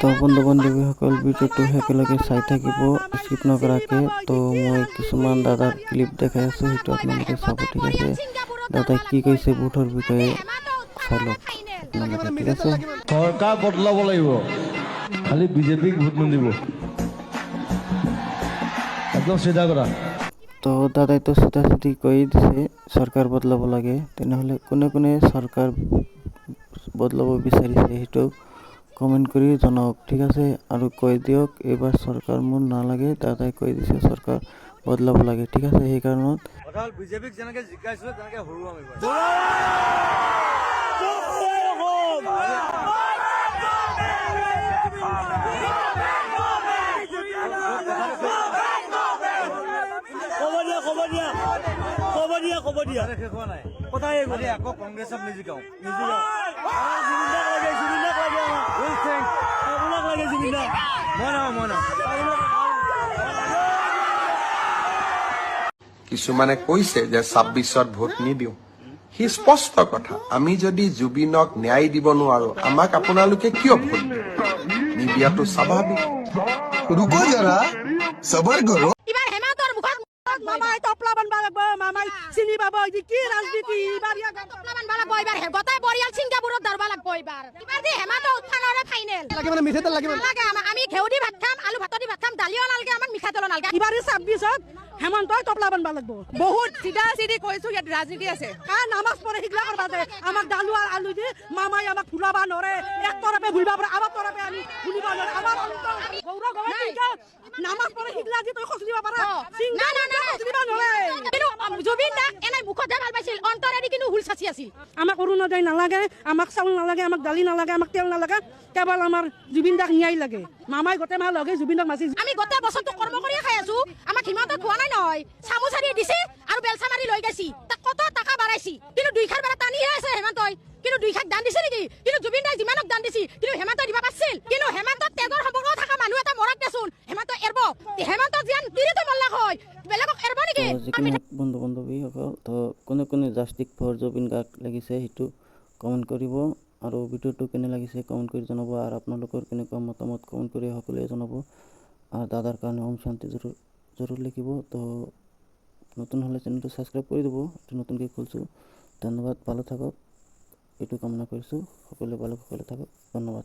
তো বন্ধু বান্ধৱীসকল ভিডিঅ'টো একেলগে চাই থাকিব স্কিপ নকৰাকৈ। তো মই কিছুমান দাদাৰ ক্লিপ দেখাই আছোঁ, সেইটো আপোনালোকে চাব, ঠিক আছে? দাদাই কি কৈছে ভোটৰ বিষয়ে চাই লওক আপোনালোকে, ঠিক আছে? চৰকাৰ বদলাব লাগিব, খালি বিজেপিক ভোট নিদিব, একদম চিধা কথা। তো দাদাই তো চিধা চিধি কৈ দিছে চৰকাৰ বদলাব লাগে। তেনেহ'লে কোনে কোনে চৰকাৰ বদলাব বিচাৰিছে সেইটো কমেণ্ট কৰি জনাওক, ঠিক আছে? আৰু কৈ দিয়ক এইবাৰ চৰকাৰ মোৰ নালাগে, দাদাই কৈ দিছে চৰকাৰ বদলাব লাগে, ঠিক আছে? সেইকাৰণত বিজেপিক যেনেকে জিকাইছিলে তেনেকে হৰুৱাম এইবাৰ। আকৌ কংগ্ৰেছক নিজিকাও, কিছুমানে কৈছে যে ২৬ত ভোট নিদিওঁ। সি স্পষ্ট কথা, আমি যদি জুবিনক ন্যায় দিব নোৱাৰো আমাক আপোনালোকে কিয় ভোট দিব? নিদিয়াটো স্বাভাৱিক। रुको जरा सबर करो। মামাই টপলা বানবা লাগব, মামাই চিনি পাব কি ৰাজনীতি এবাৰ টপলা বানবা লাগব, এবাৰ গোটাই বৰিয়াল ছিংগাপুৰত ধৰবা লাগব, এবাৰ দি হেমাতো উত্থানৰে ফাইনেল লাগে, মানে মিঠাতেল লাগে লাগে। আমি ঘেউ দি ভাত খাম, আলু ভাত দি ভাত খাম, দালিও নালগে, আমাক মিঠাতেল নালগে। এবাৰ ২৬ত হেমন্তই টপলা বানবা লাগব। বহুত চিধা চিধি কৈছো, ইয়াত ৰাজনীতি আছে। নামাজ পঢ়ে সিগলা কৰবা দে, আমাক দালু আৰু আলু দি মামাই আমাক ভুলাবা নৰে, এক তৰপে ভুলবা পাৰে, আমাৰ তৰপে আমি ভুলিবা নৰে। আমাৰ গৌৰৱ গগৈ নামাজ পঢ়ে সিগলা দি তই খচলিব পাৰা, না না না খচলিবা নৰে। কিন্তু জুবিন দা এনে মুখতে ভাল পাইছিল, অন্তৰেদি কিন্তু হুল চাচি আছিল। আমাক অৰুণোদয় নালাগে, আমাক চাউল নালাগে, আমাক দালি নালাগে, আমাক তেল নালাগে, কেৱল আমাৰ জুবিন দাক ন্যায় লাগে। মামাই গোটেই মাহ লগে জুবিন দাক মাছি, আমি গোটেই বছৰটো কৰ্ম কৰিয়ে খাই আছো। আমাক হিমন্তত খোৱা নাই নহয়, চামুচাৰি দিছে আৰু বেলচা মাৰি লৈ গৈছি, তাক কত টকা বাঢ়াইছি, কিন্তু দুই খাৰ বেলা টানিহে আছে হেমন্তই। কিন্তু দুই খাক দান দিছে নেকি? কিন্তু জুবিন দাই যিমানক দান দিছি কিন্তু হেমন্তই দিবা পাৰছিল। কিন্তু হেমন্তত তেজৰ সম্পৰ্ক থকা মানুহ এটা মৰাক দেচোন, হেমন্ত এৰব, হেমন্ত যিয়ান তিৰিটো মল্লাক হয়, বেলেগক এৰব নেকি? যিকোনো বন্ধু বান্ধৱীসকল, তো কোনে কোনে জাষ্টিক ফৰ জুবিন গাৰ্গ লাগিছে সেইটো কমেণ্ট কৰিব, আৰু ভিডিঅ'টো কেনে লাগিছে কমেণ্ট কৰি জনাব, আৰু আপোনালোকৰ কেনেকুৱা মতামত কমেণ্ট কৰি সকলোৱে জনাব। আৰু দাদাৰ কাৰণে ওম শান্তি জৰুৰ লিখিব। তো নতুন হ'লে চেনেলটো ছাবস্ক্ৰাইব কৰি দিব, নতুনকৈ খুলিছোঁ। ধন্যবাদ, ভালো থাকক, এইটো কামনা কৰিছোঁ। সকলোৱে ভালো কুশলে থাকক, ধন্যবাদ।